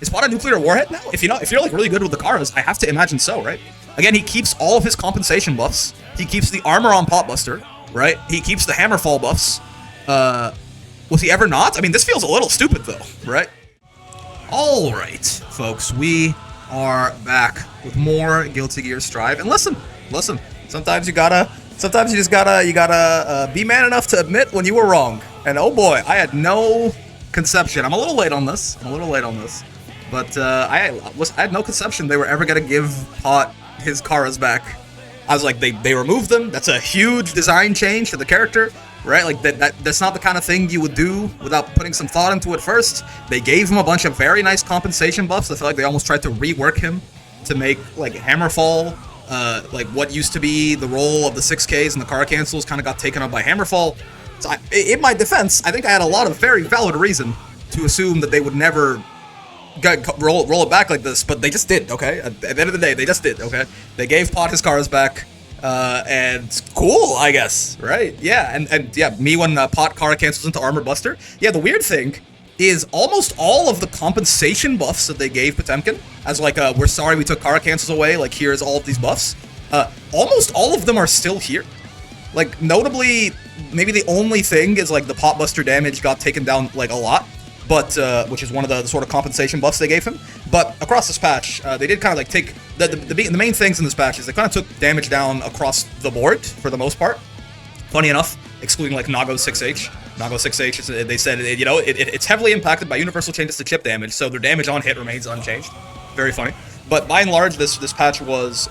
Is Pot a nuclear warhead now? If you're like really good with the Karas, I have to imagine so, right? Again, he keeps all of his compensation buffs. He keeps the armor on Potbuster, right? He keeps the Hammerfall buffs. Was he ever not? I mean, this feels a little stupid though, right? All right, folks, we are back with more Guilty Gear Strive. And listen, sometimes you just gotta be man enough to admit when you were wrong. And oh boy, I had no conception. I'm a little late on this. But I had no conception they were ever gonna give Pot his Karas back. I was like, they removed them. That's a huge design change to the character, right? Like that's not the kind of thing you would do without putting some thought into it first. They gave him a bunch of very nice compensation buffs. I feel like they almost tried to rework him to make like Hammerfall, like what used to be the role of the 6Ks and the Kara cancels kind of got taken up by Hammerfall. So in my defense, I think I had a lot of very valid reason to assume that they would never roll it back like this, but they just did, okay? At the end of the day, they just did, okay? They gave Pot his Karas back, and cool, I guess, right? Yeah, and yeah, me when Pot Kara cancels into Armor Buster. Yeah, the weird thing is almost all of the compensation buffs that they gave Potemkin, as like, we're sorry we took Kara cancels away, like here's all of these buffs, almost all of them are still here. Like, notably, maybe the only thing is like the Pot Buster damage got taken down like a lot, but which is one of the sort of compensation buffs they gave him. But across this patch, they did kind of like take the main things in this patch is they kind of took damage down across the board for the most part. Funny enough, excluding like Nago's 6H. Nago 6H, they said it's heavily impacted by universal changes to chip damage, so their damage on hit remains unchanged. Very funny. But by and large, this patch was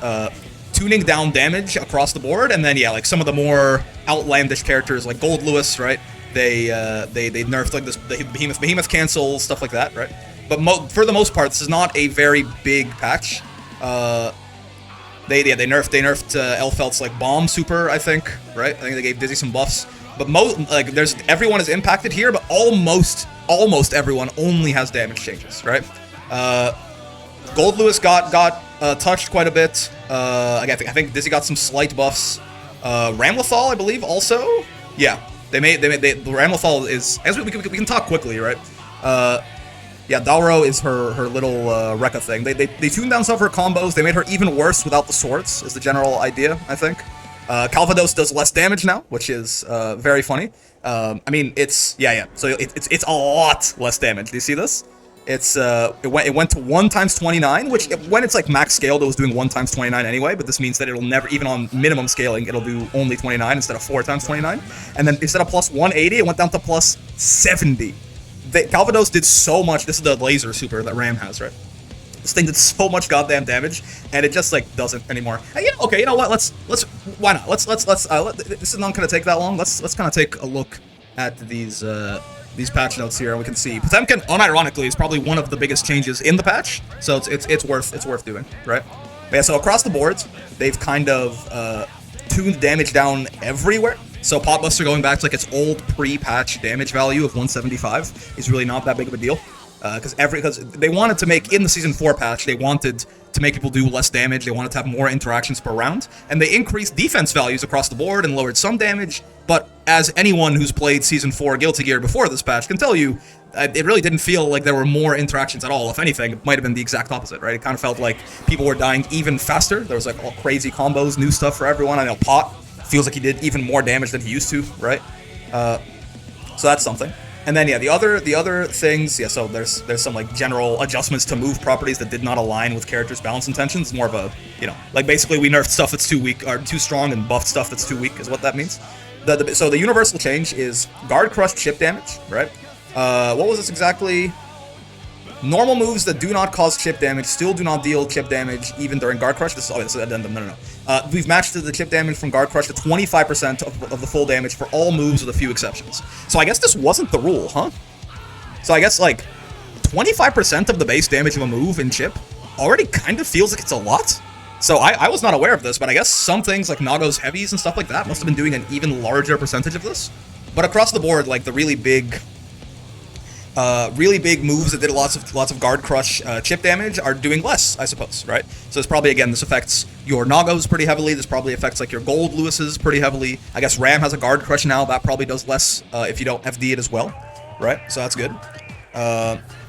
tuning down damage across the board, and then yeah, like some of the more outlandish characters like Goldlewis, right? They nerfed like this, the behemoth cancels, stuff like that, right? But for the most part, this is not a very big patch. They nerfed Elphelt's like bomb super, I think, right? I think they gave Dizzy some buffs. But everyone is impacted here, but almost everyone only has damage changes, right? Goldlewis got touched quite a bit. I think Dizzy got some slight buffs. Ramlethal, I believe, also. Yeah. The Ramlethal is, as we can talk quickly, right? Yeah, Dauro is her little Rekka thing. They tuned down some of her combos. They made her even worse without the swords, is the general idea, I think. Calvados does less damage now, which is very funny. I mean, it's so it's a lot less damage. Do you see this? It went to 1 × 29, which when it's like max scaled, it was doing 1 × 29 anyway, but this means that it'll never, even on minimum scaling, it'll do only 29 instead of 4 × 29. And then instead of plus 180, it went down to plus 70. Calvados did so much. This is the laser super that Ram has, right? This thing did so much goddamn damage, and it just like doesn't anymore. And, okay, you know what? Why not? This is not gonna take that long. Let's kind of take a look at these patch notes here, and we can see Potemkin, unironically, is probably one of the biggest changes in the patch, so it's worth doing, right? But yeah, so across the board, they've kind of tuned damage down everywhere. So Potbuster going back to like its old pre-patch damage value of 175 is really not that big of a deal, because they wanted to make, in the Season 4 patch, they wanted to make people do less damage. They wanted to have more interactions per round, and they increased defense values across the board and lowered some damage. But as anyone who's played Season 4 Guilty Gear before this patch can tell you, it really didn't feel like there were more interactions at all. If anything, it might have been the exact opposite, right? It kind of felt like people were dying even faster. There was like all crazy combos, new stuff for everyone. I know Pot feels like he did even more damage than he used to, right? So that's something. And then yeah, the other things, yeah, so there's some like general adjustments to move properties that did not align with characters' balance intentions. More of a, like basically we nerfed stuff that's too weak or too strong and buffed stuff that's too weak is what that means. So the universal change is guard crush chip damage, right? What was this exactly? Normal moves that do not cause chip damage still do not deal chip damage even during guard crush. This is addendum. No. We've matched the chip damage from guard crush to 25% of the full damage for all moves with a few exceptions. So I guess this wasn't the rule, huh? So I guess like 25% of the base damage of a move in chip already kind of feels like it's a lot. So I was not aware of this, but I guess some things like Nago's heavies and stuff like that must have been doing an even larger percentage of this. But across the board, like the really big moves that did lots of guard crush chip damage are doing less, I suppose, right? So it's probably, again, this affects your Nagos pretty heavily. This probably affects like your Goldlewis's pretty heavily. I guess Ram has a guard crush now. That probably does less if you don't FD it as well, right? So that's good.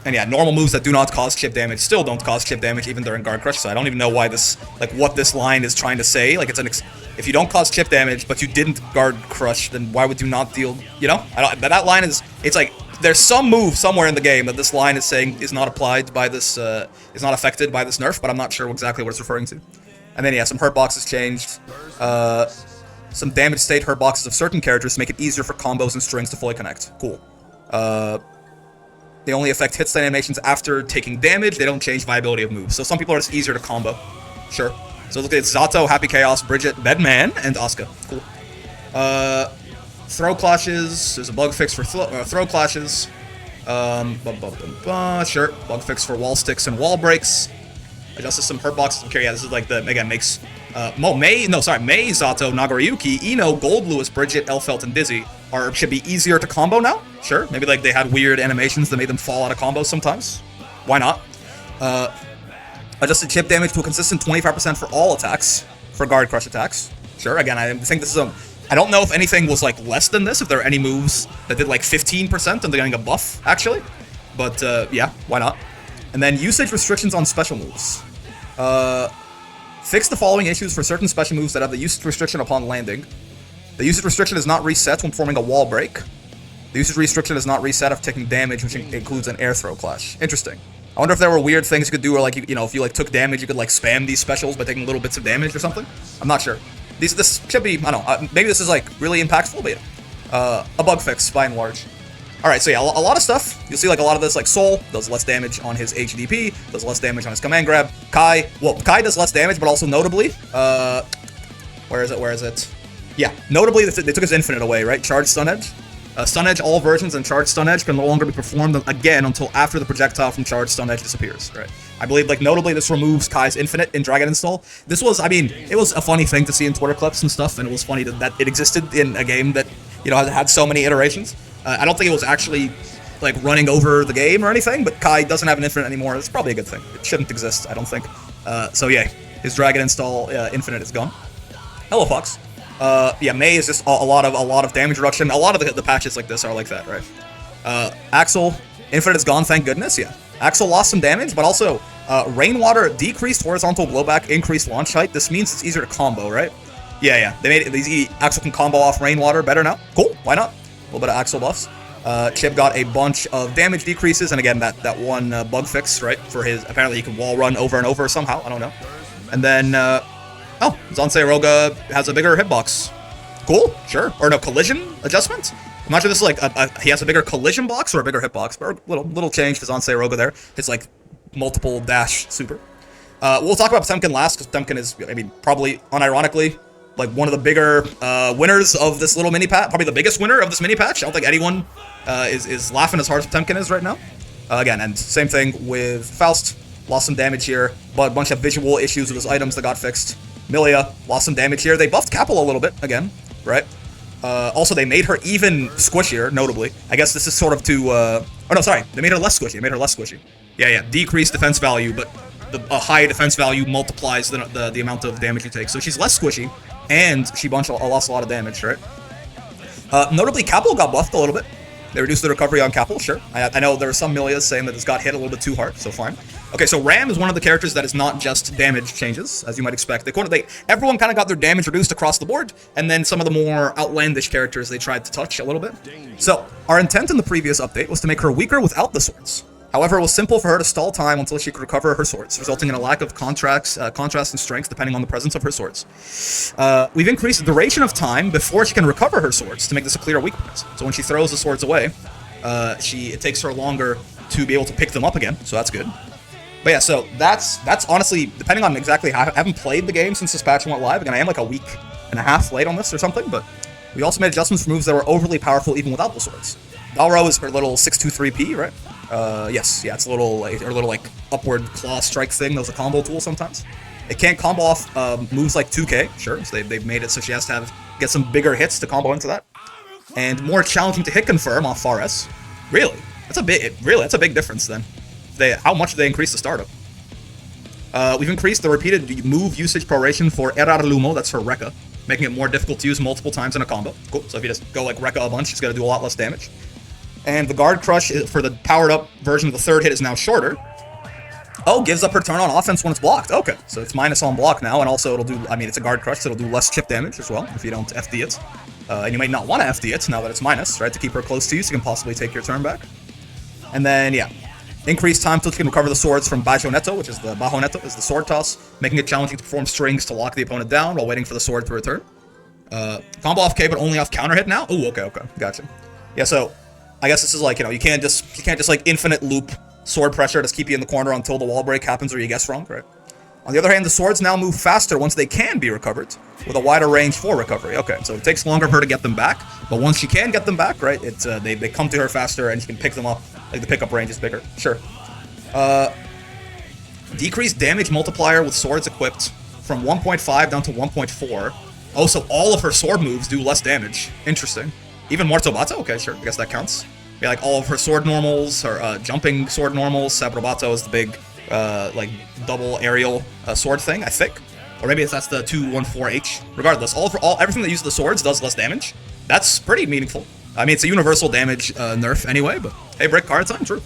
And yeah, normal moves that do not cause chip damage still don't cause chip damage even during Guard Crush, so I don't even know why this, like, what this line is trying to say. Like, it's an if you don't cause chip damage, but you didn't Guard Crush, then why would you not deal, you know? That line is, it's like, there's some move somewhere in the game that this line is saying is not applied by this, is not affected by this nerf, but I'm not sure exactly what it's referring to. And then, yeah, some hurt boxes changed. Some damage state hurt boxes of certain characters to make it easier for combos and strings to fully connect. Cool. They only affect hit stun animations after taking damage. They don't change viability of moves. So some people are just easier to combo. Sure. So look at Zato, Happy Chaos, Bridget, Bedman, and Asuka. Cool. Throw clashes. There's a bug fix for throw clashes. Sure. Bug fix for wall sticks and wall breaks. Adjusted some hurt boxes. Okay, yeah, this is like the, again, makes May, Zato, Nagoriyuki, Ino, Goldlewis, Bridget, Elphelt, and Dizzy should be easier to combo now. Sure, maybe like they had weird animations that made them fall out of combos sometimes. Why not? Adjusted chip damage to a consistent 25% for all attacks, for Guard Crush attacks. Sure, again, I think this is I don't know if anything was like less than this, if there are any moves that did like 15% and they're getting a buff, actually. But yeah, why not? And then usage restrictions on special moves. Fix the following issues for certain special moves that have the usage restriction upon landing. The usage restriction is not reset when performing a wall break. The usage restriction is not reset if taking damage, which includes an air throw clash. Interesting. I wonder if there were weird things you could do, or like, you know, if you like took damage, you could like spam these specials by taking little bits of damage or something. I'm not sure. This should be, I don't know, maybe this is like really impactful, but yeah. A bug fix by and large. Alright, so yeah, a lot of stuff. You'll see like a lot of this, like Soul does less damage on his HDP, does less damage on his command grab. Kai does less damage, but also notably, where is it? Yeah, notably, they took his infinite away, right? Charge Stun Edge. Stun Edge, all versions, and Charge Stun Edge can no longer be performed again until after the projectile from Charge Stun Edge disappears, right? I believe, like, notably, this removes Kai's infinite in Dragon Install. This was, I mean, it was a funny thing to see in Twitter clips and stuff, and it was funny that it existed in a game that, you know, had so many iterations. I don't think it was actually, like, running over the game or anything, but Kai doesn't have an infinite anymore. It's probably a good thing. It shouldn't exist, I don't think. So yeah, his Dragon Install infinite is gone. Hello, Fox. Yeah, May is just a lot of damage reduction. A lot of the patches like this are like that, right? Axel, infinite is gone, thank goodness, yeah. Axel lost some damage, but also, Rainwater decreased horizontal blowback, increased launch height. This means it's easier to combo, right? Yeah, they made it, Axel can combo off Rainwater better now. Cool, why not? A little bit of Axel buffs. Chip got a bunch of damage decreases, and again, that one bug fix, right? For his, apparently he can wall run over and over somehow, I don't know. And then, oh, Zansei Roga has a bigger hitbox. Cool, sure. Or no, collision adjustment? I'm not sure this is like, he has a bigger collision box or a bigger hitbox, but a little change to Zansei Roga there. It's like multiple dash super. We'll talk about Potemkin last, because Potemkin is, I mean, probably, unironically, like one of the bigger winners of this little mini patch, probably the biggest winner of this mini patch. I don't think anyone is laughing as hard as Potemkin is right now. Again, and same thing with Faust, lost some damage here, but a bunch of visual issues with his items that got fixed. Milia lost some damage here. They buffed Capel a little bit again, right? Also, they made her even squishier, notably. I guess this is sort of to, oh no, sorry, they made her less squishy. Yeah, decreased defense value, but a high defense value multiplies the amount of damage you take. So she's less squishy, and she lost a lot of damage, right? Notably, Capel got buffed a little bit. They reduced the recovery on Capel, sure. I know there were some Milias saying that this got hit a little bit too hard, so fine. Okay, so Ram is one of the characters that is not just damage changes, as you might expect. Everyone kind of got their damage reduced across the board, and then some of the more outlandish characters they tried to touch a little bit. So, our intent in the previous update was to make her weaker without the swords. However, it was simple for her to stall time until she could recover her swords, resulting in a lack of contrast and strength depending on the presence of her swords. We've increased the duration of time before she can recover her swords to make this a clear weakness. So when she throws the swords away, it takes her longer to be able to pick them up again, so that's good. But yeah, so that's honestly, depending on exactly how, I haven't played the game since this patch went live. Again, I am like a week and a half late on this or something, but we also made adjustments for moves that were overly powerful even without the swords. Dalro is her little 623P, right? Yes, yeah, it's a little, her little, like, upward claw strike thing. That was a combo tool sometimes. It can't combo off moves like 2K, sure, so they've made it so she has to get some bigger hits to combo into that. And more challenging to hit confirm off Fares. Really? That's a big difference then. How much did they increase the startup? We've increased the repeated move usage proration for Erar Lumo, that's for Rekka, making it more difficult to use multiple times in a combo. Cool, so if you just go like Rekka a bunch, she's gonna do a lot less damage. And the Guard Crush for the powered-up version of the third hit is now shorter. Oh, gives up her turn on offense when it's blocked. Okay, so it's minus on block now, and also it'll do, I mean, it's a Guard Crush, so it'll do less chip damage as well if you don't FD it. And you might not want to FD it now that it's minus, right, to keep her close to you so you can possibly take your turn back. And then, yeah, increased time till you can recover the swords from Bajoneto, which is the Bajoneto, is the sword toss, making it challenging to perform strings to lock the opponent down while waiting for the sword to return. Combo off K, but only off counter hit now? Ooh, okay, gotcha. Yeah, so I guess this is like, you know, you can't just like infinite loop sword pressure to keep you in the corner until the wall break happens or you guess wrong, right? On the other hand, the swords now move faster once they can be recovered, with a wider range for recovery. Okay, so it takes longer for her to get them back, but once she can get them back, right, it's they come to her faster and she can pick them up. Like the pickup range is bigger. Sure. Decreased damage multiplier with swords equipped from 1.5 down to 1.4. Oh, so all of her sword moves do less damage. Interesting. Even Mortobato? Okay, sure. I guess that counts. Yeah, like all of her sword normals, her jumping sword normals. Sabrobato is the big, like, double aerial sword thing, I think. Or maybe that's the 214H. Regardless, everything that uses the swords does less damage. That's pretty meaningful. I mean, it's a universal damage nerf anyway, but hey, break card time, true.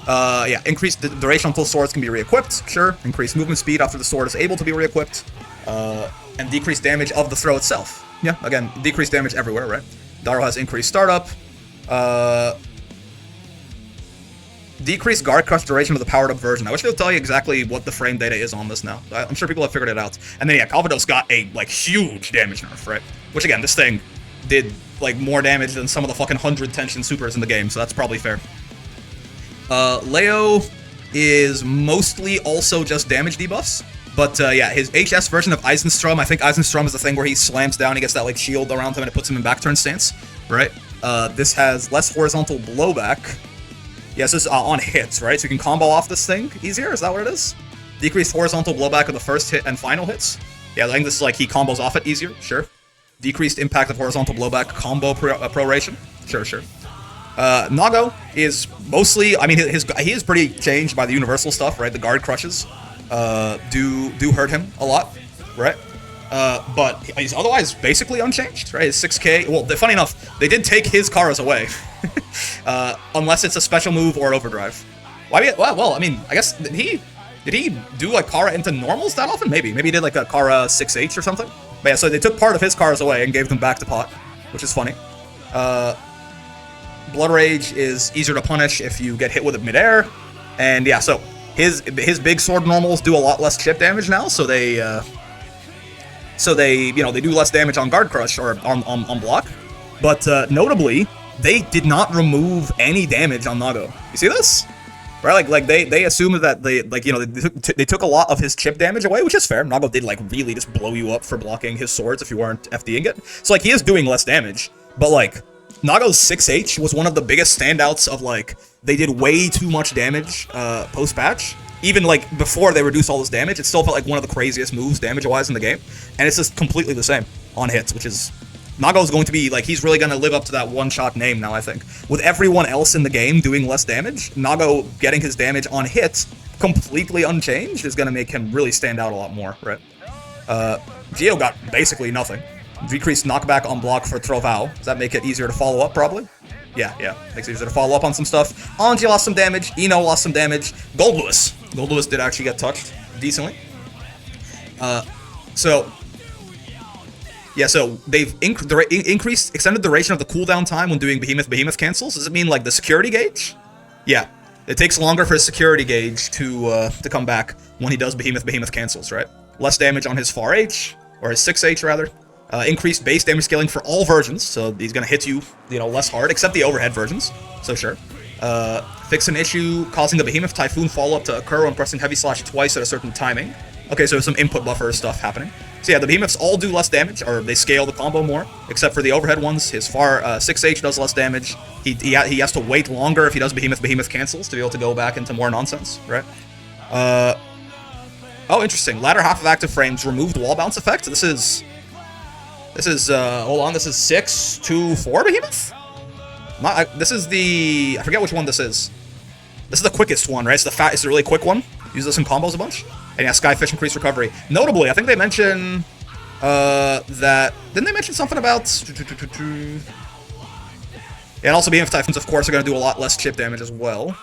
Yeah, increased duration until swords can be re-equipped, sure. Increased movement speed after the sword is able to be re-equipped. And decreased damage of the throw itself. Yeah, again, decreased damage everywhere, right? Daro has increased startup. Decreased Guard Crush duration of the powered-up version. I wish they would tell you exactly what the frame data is on this now. I'm sure people have figured it out. And then, yeah, Calvados got a, like, huge damage nerf, right? Which, again, this thing did, like, more damage than some of the fucking 100 tension supers in the game, so that's probably fair. Leo is mostly also just damage debuffs. But, yeah, his HS version of Eisenstrom, I think Eisenstrom is the thing where he slams down, he gets that, like, shield around him, and it puts him in back turn stance, right? This has less horizontal blowback. Yes, this is on hits, right? So you can combo off this thing easier, is that what it is? Decreased horizontal blowback of the first hit and final hits. Yeah, I think this is like he combos off it easier, sure. Decreased impact of horizontal blowback combo proration, sure. Nago is mostly, I mean, he is pretty changed by the universal stuff, right? The guard crushes do hurt him a lot, right? But he's otherwise basically unchanged, right? His 6k, well, funny enough, they did take his Karas away. Unless it's a special move or overdrive. Well, I mean, I guess, did he do, like, Kara into normals that often? Maybe he did, like, a Kara 6H or something. But yeah, so they took part of his Karas away and gave them back to Pot, which is funny. Blood Rage is easier to punish if you get hit with it midair. And yeah, so his big sword normals do a lot less chip damage now, so they you know, they do less damage on Guard Crush or on block. But notably, they did not remove any damage on Nago. You see this? Right, like they assumed that they took a lot of his chip damage away, which is fair. Nago did like really just blow you up for blocking his swords if you weren't FDing it. So like he is doing less damage, but like Nago's 6H was one of the biggest standouts of like they did way too much damage post patch. Even like before they reduced all this damage, it still felt like one of the craziest moves damage-wise in the game, and it's just completely the same on hits, which is. Nago's going to be, like, he's really going to live up to that one-shot name now, I think. With everyone else in the game doing less damage, Nago getting his damage on hits completely unchanged is going to make him really stand out a lot more, right? Geo got basically nothing. Decreased knockback on block for Trovao. Does that make it easier to follow up, probably? Yeah, makes it easier to follow up on some stuff. Anji lost some damage, Ino lost some damage. Goldlewis did actually get touched decently. Yeah, so they've increased extended duration of the cooldown time when doing Behemoth cancels. Does it mean like the security gauge? Yeah, it takes longer for his security gauge to come back when he does Behemoth cancels, right? Less damage on his 4H, or his 6H rather. Increased base damage scaling for all versions, so he's gonna hit you, less hard, except the overhead versions, so sure. Fix an issue causing the Behemoth Typhoon follow-up to occur when pressing heavy slash twice at a certain timing. Okay, so some input buffer stuff happening. So yeah, the Behemoths all do less damage, or they scale the combo more, except for the overhead ones. His far 6H does less damage. He has to wait longer if he does Behemoth cancels to be able to go back into more nonsense, right? Oh, interesting. Latter half of active frames removed wall bounce effect. This is hold on, this is 6-4 Behemoth? This is I forget which one this is. This is the quickest one, right? It's the really quick one. Use this in combos a bunch. And yeah, Skyfish increased recovery. Notably, I think they mention that... Didn't they mention something about... Yeah, And also BMF Typhoons, of course, are going to do a lot less chip damage as well.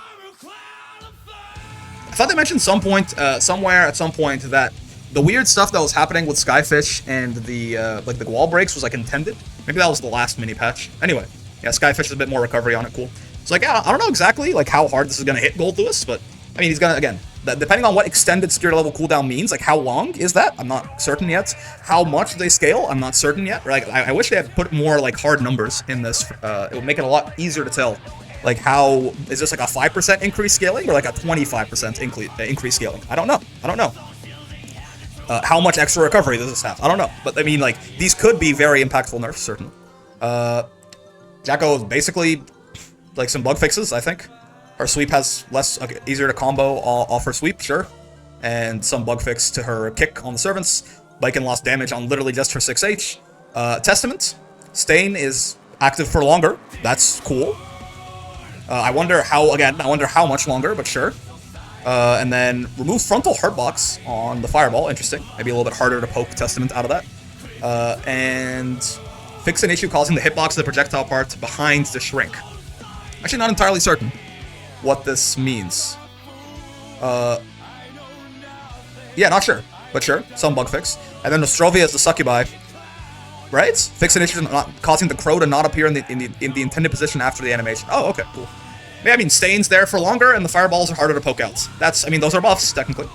I thought they mentioned somewhere at some point that the weird stuff that was happening with Skyfish and the like the wall breaks was like intended. Maybe that was the last mini patch. Anyway, yeah, Skyfish has a bit more recovery on it. Cool. It's like, yeah, I don't know exactly like how hard this is going to hit Goldlewis, but I mean, he's going to, again, depending on what extended security level cooldown means, like how long is that? I'm not certain yet. How much do they scale? I'm not certain yet. Like, I wish they had put more like hard numbers in this. It would make it a lot easier to tell. Like, how is this like a 5% increase scaling or like a 25% increase scaling? I don't know. I don't know. How much extra recovery does this have? I don't know. But I mean, like, these could be very impactful nerfs, certainly. Jacko is basically like some bug fixes, I think. Her sweep has less, easier to combo off her sweep, sure. And some bug fix to her kick on the servants. Lycan lost damage on literally just her 6H. Testament. Stain is active for longer. That's cool. I wonder how much longer, but sure. And then remove frontal hurtbox on the fireball. Interesting. Maybe a little bit harder to poke Testament out of that. And fix an issue causing the hitbox of the projectile part behind the shrink. Actually, not entirely certain what this means. Yeah, not sure, but sure, some bug fix. And then Nostrovia is the succubi, right? Fix an issue not causing the crow to not appear in the intended position after the animation. Oh, okay, cool. Yeah, I mean, Stain's there for longer, and the fireballs are harder to poke out. That's, I mean, those are buffs technically.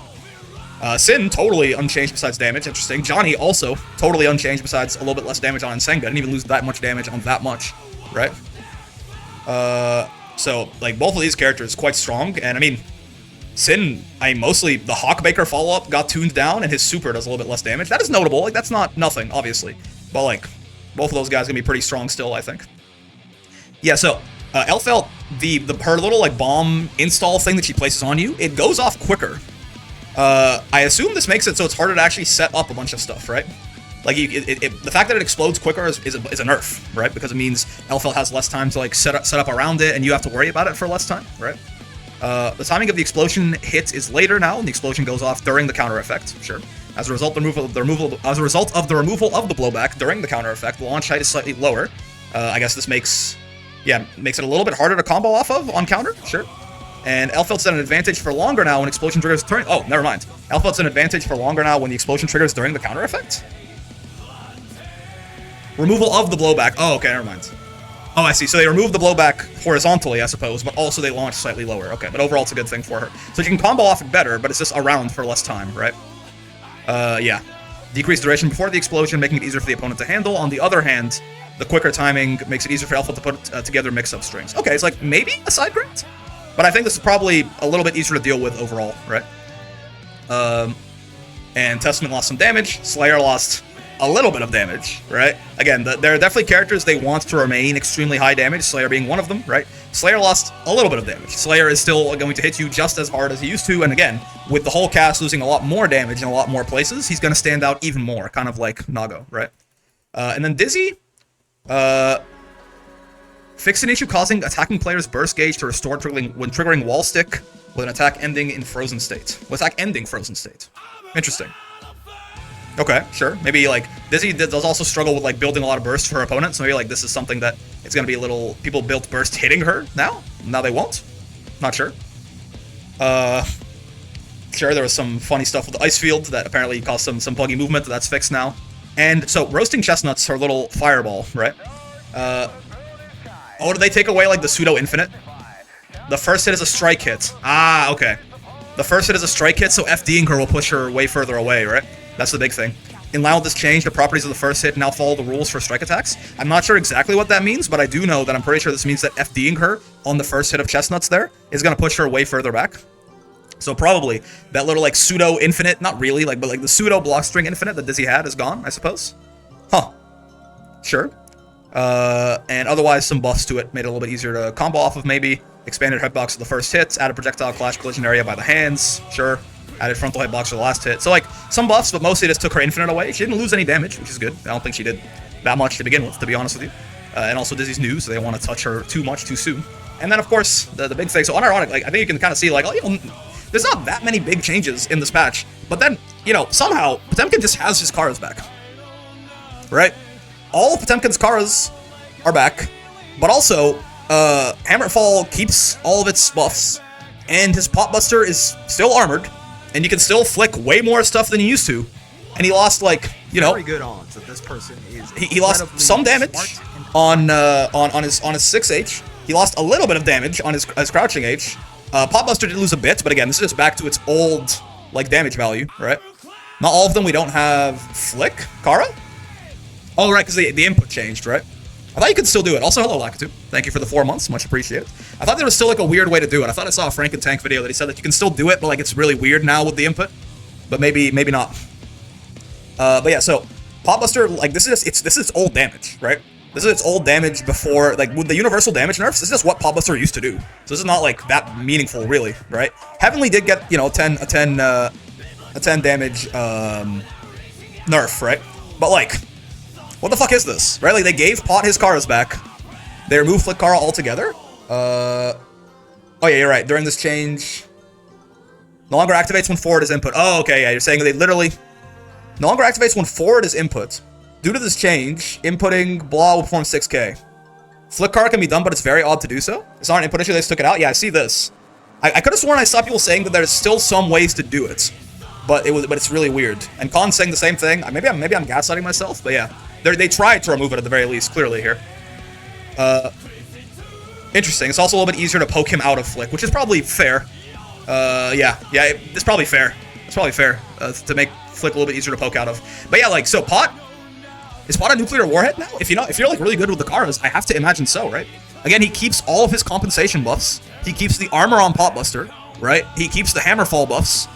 Sin totally unchanged besides damage. Interesting. Johnny also totally unchanged besides a little bit less damage on Senga. Didn't even lose that much damage on that much, right? So, like, both of these characters quite strong, and I mean, Sin, mostly the Hawkbaker follow-up got tuned down, and his super does a little bit less damage. That is notable, like, that's not nothing, obviously, but, like, both of those guys are gonna be pretty strong still, I think. Yeah, so, Elphelt, her little, like, bomb install thing that she places on you, it goes off quicker. I assume this makes it so it's harder to actually set up a bunch of stuff, right? Like, the fact that it explodes quicker is a nerf, right? Because it means Elphelt has less time to, like, set up around it, and you have to worry about it for less time, right? The timing of the explosion hit is later now, and the explosion goes off during the counter effect, sure. As a result of the removal of the blowback during the counter effect, the launch height is slightly lower. I guess this makes it a little bit harder to combo off of on counter, sure. And Elphelt's at an advantage for longer now when explosion triggers during. Oh, never mind. Elphelt's an advantage for longer now when the explosion triggers during the counter effect. Removal of the blowback. Oh, okay, never mind. Oh, I see. So they remove the blowback horizontally, I suppose, but also they launch slightly lower. Okay, but overall it's a good thing for her. So she can combo off it better, but it's just around for less time, right? Yeah. Decreased duration before the explosion, making it easier for the opponent to handle. On the other hand, the quicker timing makes it easier for Elphelt to put together mix-up strings. Okay, it's like maybe a side grant? But I think this is probably a little bit easier to deal with overall, right? And Testament lost some damage. Slayer lost a little bit of damage, right? Again, there are definitely characters they want to remain extremely high damage, Slayer being one of them, right? Slayer lost a little bit of damage. Slayer is still going to hit you just as hard as he used to, and again, with the whole cast losing a lot more damage in a lot more places, he's going to stand out even more, kind of like Nago, right? And then Dizzy, fix an issue causing attacking player's burst gauge to restore when triggering wall stick with an attack ending in frozen state. With attack ending frozen state. Interesting. Okay, sure. Maybe, like, Dizzy does also struggle with, like, building a lot of burst for her opponents, so maybe, like, this is something that it's gonna be a little... People built burst hitting her now? Now they won't? Not sure. Sure, there was some funny stuff with the ice field that apparently caused some buggy movement. That's fixed now. And so, roasting chestnuts, her little fireball, right? Oh, did they take away, like, the pseudo-infinite? The first hit is a strike hit. Ah, okay. The first hit is a strike hit, so FDing her will push her way further away, right? That's the big thing. In line with this change, the properties of the first hit now follow the rules for strike attacks. I'm not sure exactly what that means, but I do know that I'm pretty sure this means that FDing her on the first hit of chestnuts there is going to push her way further back. So probably that little, like, pseudo-infinite, not really, like, but like the pseudo-block string infinite that Dizzy had is gone, I suppose. Huh. Sure. And otherwise some buffs to it, made it a little bit easier to combo off of maybe. Expanded hitbox to the first hit, added projectile clash collision area by the hands, sure. Added frontal hitbox for the last hit. So, like, some buffs, but mostly just took her infinite away. She didn't lose any damage, which is good. I don't think she did that much to begin with, to be honest with you. And also Dizzy's new, so they don't want to touch her too much too soon. And then, of course, the big thing. So, unironic, like, I think you can kind of see, like, oh, you know, there's not that many big changes in this patch. But then, you know, somehow, Potemkin just has his Karas back. Right? All of Potemkin's Karas are back. But also, Hammerfall keeps all of its buffs, and his Potbuster is still armored, and you can still flick way more stuff than you used to. And he lost, like, you know, very good odds that this person is he lost some damage on his 6H. He lost a little bit of damage on his crouching H. Potbuster did lose a bit, but again, this is just back to its old, like, damage value, right? Not all of them we don't have Flick, Kara? Oh, right, because the input changed, right? I thought you could still do it. Also, hello, Lakitu. Thank you for the 4 months. Much appreciated. I thought there was still, like, a weird way to do it. I thought I saw a Frank and Tank video that he said that you can still do it, but, like, it's really weird now with the input. But maybe not. But yeah, so Potbuster, like, this is its old damage, right? This is its old damage before, like, with the universal damage nerfs, this is just what Potbuster used to do. So this is not, like, that meaningful, really, right? Heavenly did get, you know, a 10 damage, nerf, right? But, like, what the fuck is this, right? Like, they gave Pot his Karas back. They removed Flick Kara altogether. Oh yeah, you're right. During this change, no longer activates when forward is input. Oh, okay, yeah, you're saying they literally no longer activates when forward is input. Due to this change, inputting blah will perform 6k. Flick Kara can be done, but it's very odd to do so. It's not an input issue, they just took it out. Yeah, I see this. I could have sworn I saw people saying that there's still some ways to do it, but it's really weird. And Khan's saying the same thing. Maybe I'm gaslighting myself, but yeah. They tried to remove it at the very least, clearly here. Interesting. It's also a little bit easier to poke him out of Flick, which is probably fair. It's probably fair. It's probably fair to make Flick a little bit easier to poke out of. But yeah, like, so Pot, is Pot a nuclear warhead now? If you're like really good with the Karas, I have to imagine so, right? Again, he keeps all of his compensation buffs. He keeps the armor on Potbuster, right? He keeps the Hammerfall buffs.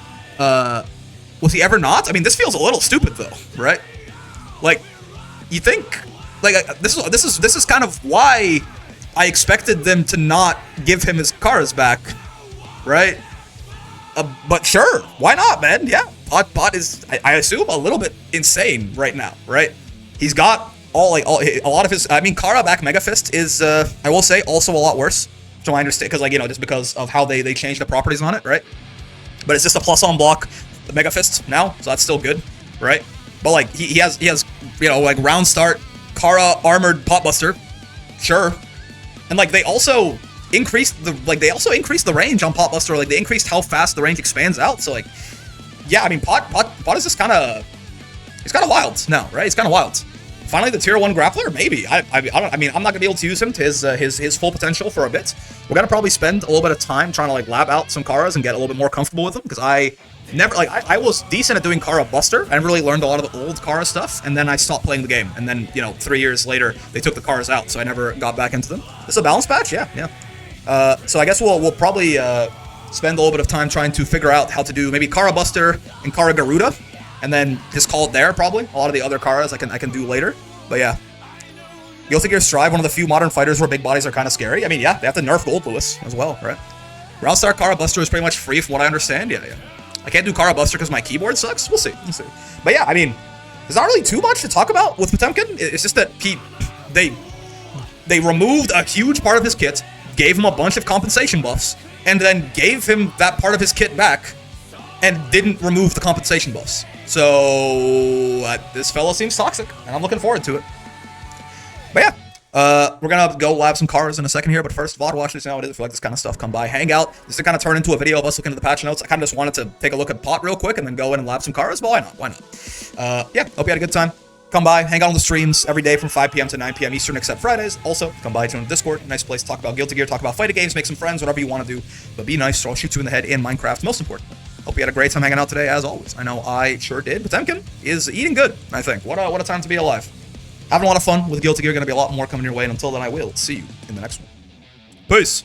Was he ever not? I mean, this feels a little stupid though, right? Like, you think, like, this is kind of why I expected them to not give him his Karas back, right? But sure, why not, man? Yeah, Pot is, I assume, a little bit insane right now, right? He's got a lot of his. I mean, Kara back Mega Fist is, I will say, also a lot worse. So I understand, because, like, you know, just because of how they changed the properties on it, right? But it's just a plus on block the Mega Fist now, so that's still good, right? But, like, he has you know, like, round start Kara armored Potbuster, sure, and, like, they also increased the range on Potbuster. Like, they increased how fast the range expands out. So, like, yeah, I mean, Pot is just kind of, he's kind of wild now, right? He's kind of wild. Finally, the tier 1 grappler, maybe. I mean, I'm not gonna be able to use him to his full potential for a bit. We're gonna probably spend a little bit of time trying to, like, lab out some Karas and get a little bit more comfortable with them, because I was decent at doing Kara Buster and really learned a lot of the old Kara stuff, and then I stopped playing the game, and then, you know, 3 years later they took the Karas out, so I never got back into them. This is a balance patch, yeah. So I guess we'll probably spend a little bit of time trying to figure out how to do maybe Kara Buster and Kara Garuda, and then just call it there, probably. A lot of the other Karas I can do later, but yeah. Guilty Gear Strive, one of the few modern fighters where big bodies are kind of scary. I mean, yeah, they have to nerf Goldlewis as well, right? Roundstar Kara Buster is pretty much free from what I understand, yeah. I can't do Kara Buster because my keyboard sucks? We'll see. But yeah, I mean, there's not really too much to talk about with Potemkin. It's just that they removed a huge part of his kit, gave him a bunch of compensation buffs, and then gave him that part of his kit back, and didn't remove the compensation buffs. So, this fella seems toxic, and I'm looking forward to it. But yeah, we're gonna go lab some Karas in a second here, but first, VOD watchers, you know how it is. If you like this kind of stuff, come by, hang out. Just to kind of turn into a video of us looking at the patch notes. I kind of just wanted to take a look at Pot real quick, and then go in and lab some Karas, but why not? Yeah, hope you had a good time. Come by, hang out on the streams every day from 5 p.m. to 9 p.m. Eastern, except Fridays. Also, come by, join the Discord. Nice place to talk about Guilty Gear, talk about fighting games, make some friends, whatever you want to do. But be nice, or I'll shoot you in the head in Minecraft. Most important. Hope you had a great time hanging out today, as always. I know I sure did. Potemkin is eating good, I think. What a time to be alive. Having a lot of fun with Guilty Gear. Going to be a lot more coming your way. And until then, I will see you in the next one. Peace.